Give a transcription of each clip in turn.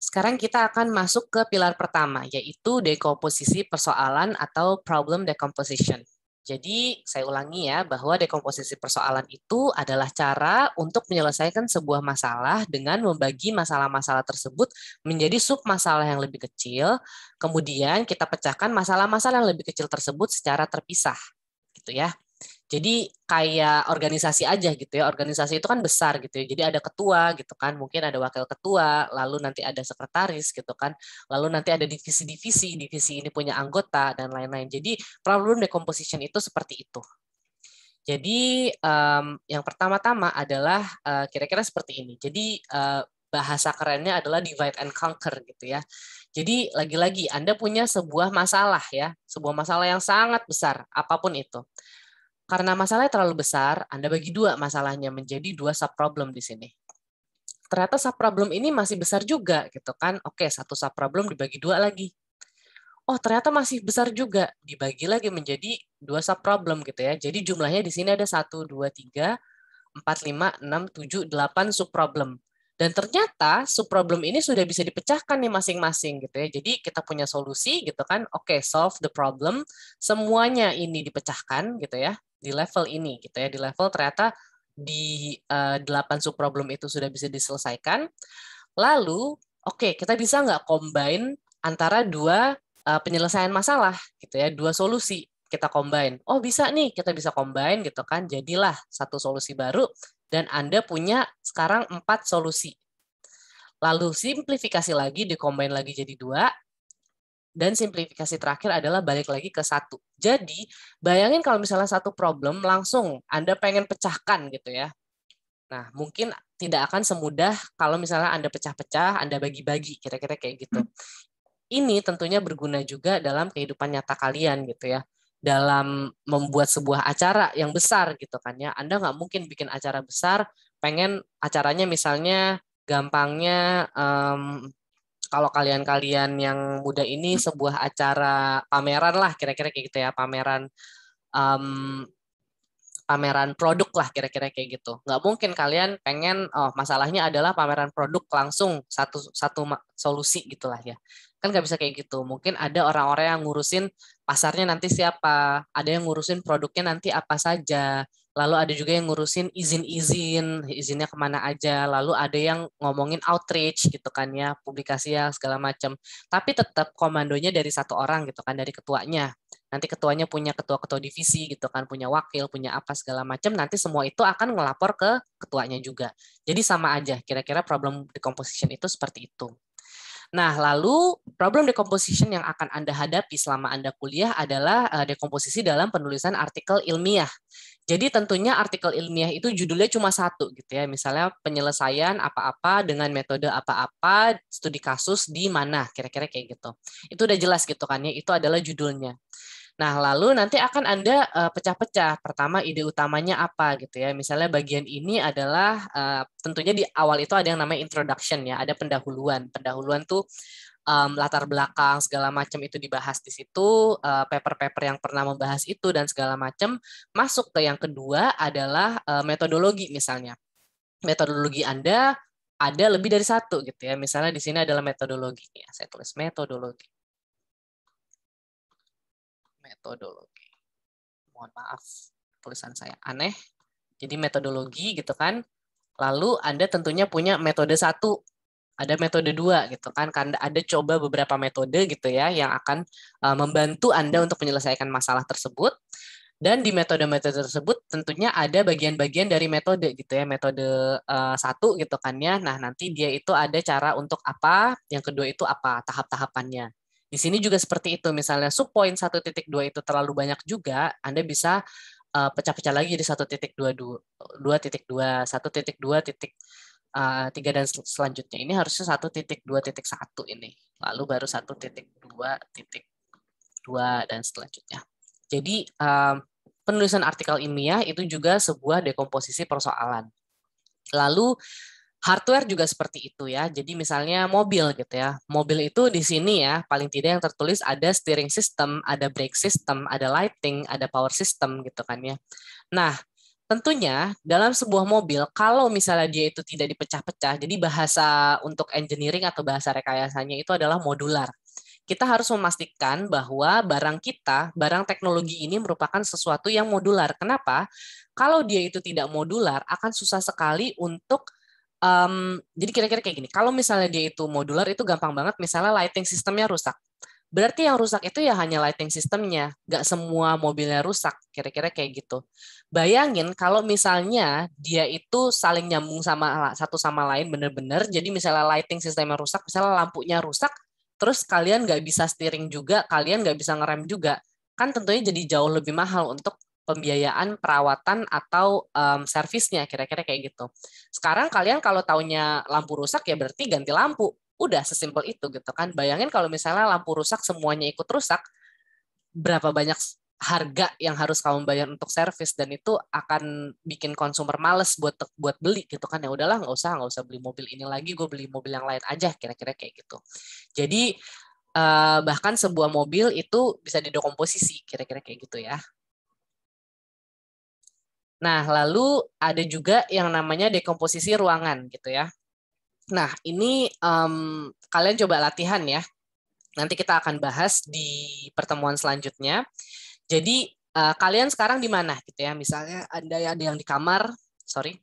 Sekarang kita akan masuk ke pilar pertama, yaitu dekomposisi persoalan atau problem decomposition. Jadi, saya ulangi ya, bahwa dekomposisi persoalan itu adalah cara untuk menyelesaikan sebuah masalah dengan membagi masalah-masalah tersebut menjadi sub-masalah yang lebih kecil, kemudian kita pecahkan masalah-masalah yang lebih kecil tersebut secara terpisah, gitu ya. Jadi kayak organisasi aja gitu ya. Organisasi itu kan besar gitu ya. Jadi ada ketua gitu kan, mungkin ada wakil ketua, lalu nanti ada sekretaris gitu kan. Lalu nanti ada divisi-divisi, divisi ini punya anggota dan lain-lain. Jadi problem decomposition itu seperti itu. Jadi yang pertama-tama adalah kira-kira seperti ini. Jadi bahasa kerennya adalah divide and conquer gitu ya. Jadi lagi-lagi Anda punya sebuah masalah ya, sebuah masalah yang sangat besar, apapun itu. Karena masalahnya terlalu besar, Anda bagi dua masalahnya menjadi dua subproblem di sini. Ternyata subproblem ini masih besar juga, gitu kan? Oke, satu subproblem dibagi dua lagi. Oh, ternyata masih besar juga, dibagi lagi menjadi dua subproblem gitu ya. Jadi jumlahnya di sini ada 1, 2, 3, 4, 5, 6, 7, 8 subproblem. Dan ternyata subproblem ini sudah bisa dipecahkan nih masing-masing gitu ya. Jadi kita punya solusi gitu kan. Oke, solve the problem. Semuanya ini dipecahkan gitu ya di level ini gitu ya. Di level ternyata di 8 subproblem itu sudah bisa diselesaikan. Lalu, oke, kita bisa nggak combine antara dua penyelesaian masalah gitu ya, dua solusi kita combine. Oh, bisa nih, kita bisa combine gitu kan. Jadilah satu solusi baru dan Anda punya sekarang 4 solusi. Lalu simplifikasi lagi, di-combine lagi jadi 2, dan simplifikasi terakhir adalah balik lagi ke 1. Jadi, bayangin kalau misalnya satu problem langsung Anda pengen pecahkan gitu ya. Nah, mungkin tidak akan semudah kalau misalnya Anda pecah-pecah, Anda bagi-bagi, kira-kira kayak gitu. Ini tentunya berguna juga dalam kehidupan nyata kalian gitu ya. Dalam membuat sebuah acara yang besar gitu kan ya. Anda nggak mungkin bikin acara besar, pengen acaranya misalnya gampangnya kalau kalian-kalian yang muda ini sebuah acara pameran lah kira-kira kayak gitu ya, pameran um, pameran produk lah kira-kira kayak gitu. Nggak mungkin kalian pengen, oh masalahnya adalah pameran produk langsung satu satu solusi gitulah ya. Kan nggak bisa kayak gitu. Mungkin ada orang-orang yang ngurusin pasarnya nanti siapa, ada yang ngurusin produknya nanti apa saja, lalu ada juga yang ngurusin izin-izin, izinnya kemana aja, lalu ada yang ngomongin outreach gitu kan ya, publikasi ya segala macam. Tapi tetap komandonya dari satu orang gitu kan, dari ketuanya. Nanti ketuanya punya ketua-ketua divisi gitu kan, punya wakil, punya apa segala macam, nanti semua itu akan ngelapor ke ketuanya juga. Jadi sama aja, kira-kira problem decomposition itu seperti itu. Nah, lalu problem decomposition yang akan Anda hadapi selama Anda kuliah adalah dekomposisi dalam penulisan artikel ilmiah. Jadi tentunya artikel ilmiah itu judulnya cuma satu gitu ya, misalnya penyelesaian apa-apa dengan metode apa-apa, studi kasus di mana, kira-kira kayak gitu. Itu udah jelas gitu kan ya, itu adalah judulnya. Nah, lalu nanti akan Anda pecah-pecah. Pertama, ide utamanya apa gitu ya. Misalnya bagian ini adalah tentunya di awal itu ada yang namanya introduction ya, ada pendahuluan. Pendahuluan tuh latar belakang segala macam itu dibahas di situ, paper-paper yang pernah membahas itu dan segala macam. Masuk ke yang kedua adalah metodologi misalnya. Metodologi Anda ada lebih dari satu gitu ya. Misalnya di sini adalah metodologi ya. Saya tulis metodologi. Metodologi. Mohon maaf, tulisan saya aneh. Jadi metodologi gitu kan. Lalu Anda tentunya punya metode satu, ada metode dua gitu kan. Ada coba beberapa metode gitu ya yang akan membantu Anda untuk menyelesaikan masalah tersebut. Dan di metode-metode tersebut tentunya ada bagian-bagian dari metode gitu ya, metode satu gitu kan ya. Nah nanti dia itu ada cara untuk apa, yang kedua itu apa, tahap-tahapannya. Di sini juga seperti itu, misalnya subpoin 1.2 itu terlalu banyak juga, Anda bisa pecah-pecah lagi di 1.22, 1.2, 3 dan selanjutnya. Ini harusnya 1.2.1 ini. Lalu baru 1.2.2 dan selanjutnya. Jadi penulisan artikel ilmiah itu juga sebuah dekomposisi persoalan. Lalu hardware juga seperti itu ya. Jadi misalnya mobil gitu ya. Mobil itu di sini ya, paling tidak yang tertulis ada steering system, ada brake system, ada lighting, ada power system gitu kan ya. Nah, tentunya dalam sebuah mobil, kalau misalnya dia itu tidak dipecah-pecah, jadi bahasa untuk engineering atau bahasa rekayasanya itu adalah modular. Kita harus memastikan bahwa barang kita, barang teknologi ini merupakan sesuatu yang modular. Kenapa? Kalau dia itu tidak modular, akan susah sekali untuk jadi kira-kira kayak gini. Kalau misalnya dia itu modular, itu gampang banget. Misalnya lighting sistemnya rusak. Berarti yang rusak itu ya hanya lighting sistemnya, nggak semua mobilnya rusak, kira-kira kayak gitu. Bayangin kalau misalnya dia itu saling nyambung sama satu sama lain bener-bener, jadi misalnya lighting sistemnya rusak, misalnya lampunya rusak, terus kalian nggak bisa steering juga, kalian nggak bisa ngerem juga, kan tentunya jadi jauh lebih mahal untuk pembiayaan perawatan atau servisnya, kira-kira kayak gitu. Sekarang kalian kalau taunya lampu rusak ya berarti ganti lampu. Udah sesimpel itu gitu kan. Bayangin kalau misalnya lampu rusak semuanya ikut rusak, berapa banyak harga yang harus kamu bayar untuk servis, dan itu akan bikin konsumer males buat beli gitu kan. Ya udahlah, nggak usah beli mobil ini lagi, gue beli mobil yang lain aja, kira-kira kayak gitu. Jadi bahkan sebuah mobil itu bisa didekomposisi, kira-kira kayak gitu ya. Nah, lalu ada juga yang namanya dekomposisi ruangan gitu ya. Nah, ini kalian coba latihan ya. Nanti kita akan bahas di pertemuan selanjutnya. Jadi kalian sekarang di mana gitu ya? Misalnya Anda ada yang di kamar, sorry.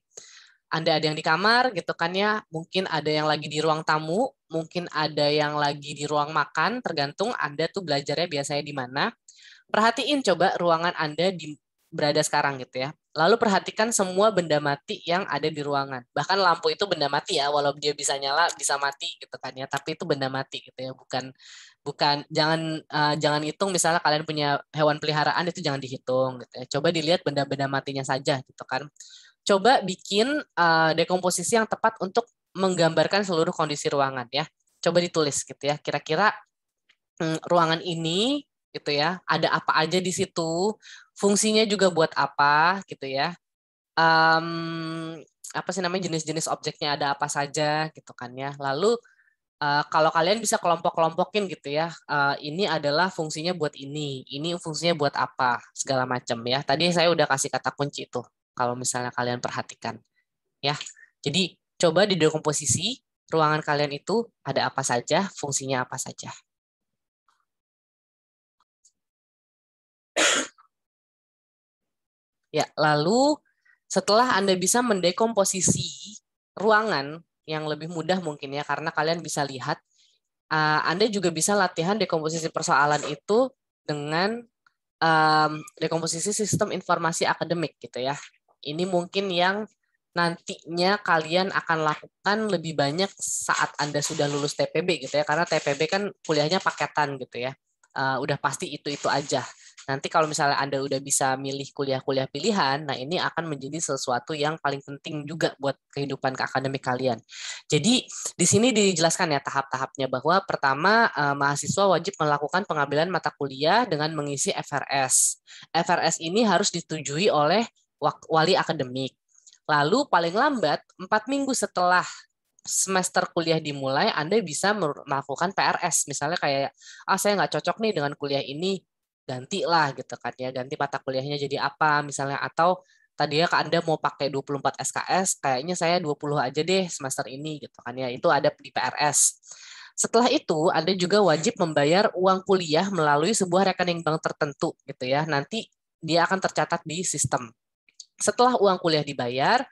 Anda ada yang di kamar gitu kan ya. Mungkin ada yang lagi di ruang tamu, mungkin ada yang lagi di ruang makan, tergantung Anda tuh belajarnya biasanya di mana. Perhatiin coba ruangan Anda berada sekarang gitu ya. Lalu perhatikan semua benda mati yang ada di ruangan. Bahkan lampu itu benda mati ya, walau dia bisa nyala, bisa mati gitu kan ya. Tapi itu benda mati gitu ya, bukan bukan jangan hitung misalnya kalian punya hewan peliharaan, itu jangan dihitung gitu ya. Coba dilihat benda-benda matinya saja gitu kan. Coba bikin dekomposisi yang tepat untuk menggambarkan seluruh kondisi ruangan ya. Coba ditulis gitu ya. Kira-kira ruangan ini gitu ya, ada apa aja di situ, fungsinya juga buat apa gitu ya. Apa sih namanya, jenis-jenis objeknya ada apa saja gitu kan ya. Lalu kalau kalian bisa kelompok-kelompokin gitu ya, ini adalah fungsinya buat ini fungsinya buat apa, segala macam ya. Tadi saya udah kasih kata kunci itu, kalau misalnya kalian perhatikan ya. Jadi coba di dekomposisi ruangan kalian itu ada apa saja, fungsinya apa saja. Ya, lalu setelah Anda bisa mendekomposisi ruangan yang lebih mudah mungkin ya, karena kalian bisa lihat, Anda juga bisa latihan dekomposisi persoalan itu dengan dekomposisi sistem informasi akademik gitu ya. Ini mungkin yang nantinya kalian akan lakukan lebih banyak saat Anda sudah lulus TPB gitu ya, karena TPB kan kuliahnya paketan gitu ya. Udah pasti itu aja. Nanti kalau misalnya Anda udah bisa milih kuliah-kuliah pilihan, nah ini akan menjadi sesuatu yang paling penting juga buat kehidupan akademik kalian. Jadi di sini dijelaskan ya tahap-tahapnya, bahwa pertama mahasiswa wajib melakukan pengambilan mata kuliah dengan mengisi FRS. FRS ini harus disetujui oleh wali akademik. Lalu paling lambat 4 minggu setelah semester kuliah dimulai, Anda bisa melakukan PRS. Misalnya kayak, saya nggak cocok nih dengan kuliah ini, gantilah gitu kan ya, ganti mata kuliahnya jadi apa misalnya, atau tadi ya Anda mau pakai 24 SKS, kayaknya saya 20 aja deh semester ini gitu kan ya, itu ada di PRS. Setelah itu Anda juga wajib membayar uang kuliah melalui sebuah rekening bank tertentu gitu ya, nanti dia akan tercatat di sistem. Setelah uang kuliah dibayar,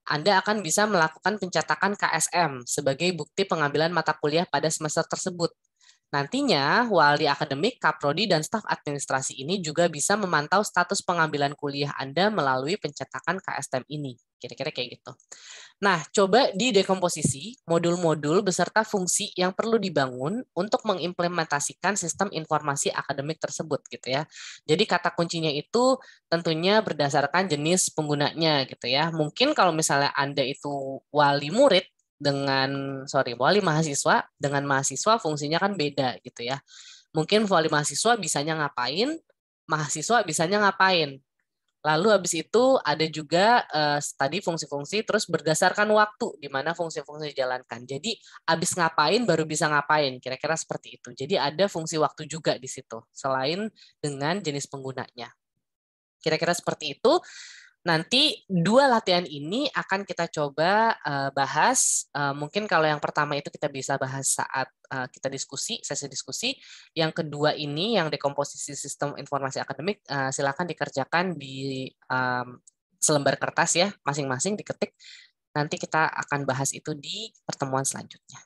Anda akan bisa melakukan pencetakan KSM sebagai bukti pengambilan mata kuliah pada semester tersebut. Nantinya, wali akademik, kaprodi, dan staf administrasi ini juga bisa memantau status pengambilan kuliah Anda melalui pencetakan KSTM ini. Kira-kira kayak gitu. Nah, coba didekomposisi modul-modul beserta fungsi yang perlu dibangun untuk mengimplementasikan sistem informasi akademik tersebut gitu ya. Jadi kata kuncinya itu tentunya berdasarkan jenis penggunanya gitu ya. Mungkin kalau misalnya Anda itu wali murid wali mahasiswa, dengan mahasiswa fungsinya kan beda gitu ya. Mungkin wali mahasiswa bisanya ngapain, mahasiswa bisanya ngapain. Lalu habis itu ada juga tadi fungsi-fungsi, terus berdasarkan waktu di mana fungsi-fungsi dijalankan. Jadi habis ngapain baru bisa ngapain, kira-kira seperti itu. Jadi ada fungsi waktu juga di situ, selain dengan jenis penggunanya. Kira-kira seperti itu. Nanti dua latihan ini akan kita coba bahas. Mungkin kalau yang pertama itu kita bisa bahas saat kita diskusi, sesi diskusi. Yang kedua ini yang dekomposisi sistem informasi akademik, silakan dikerjakan di selembar kertas ya, masing-masing diketik. Nanti kita akan bahas itu di pertemuan selanjutnya.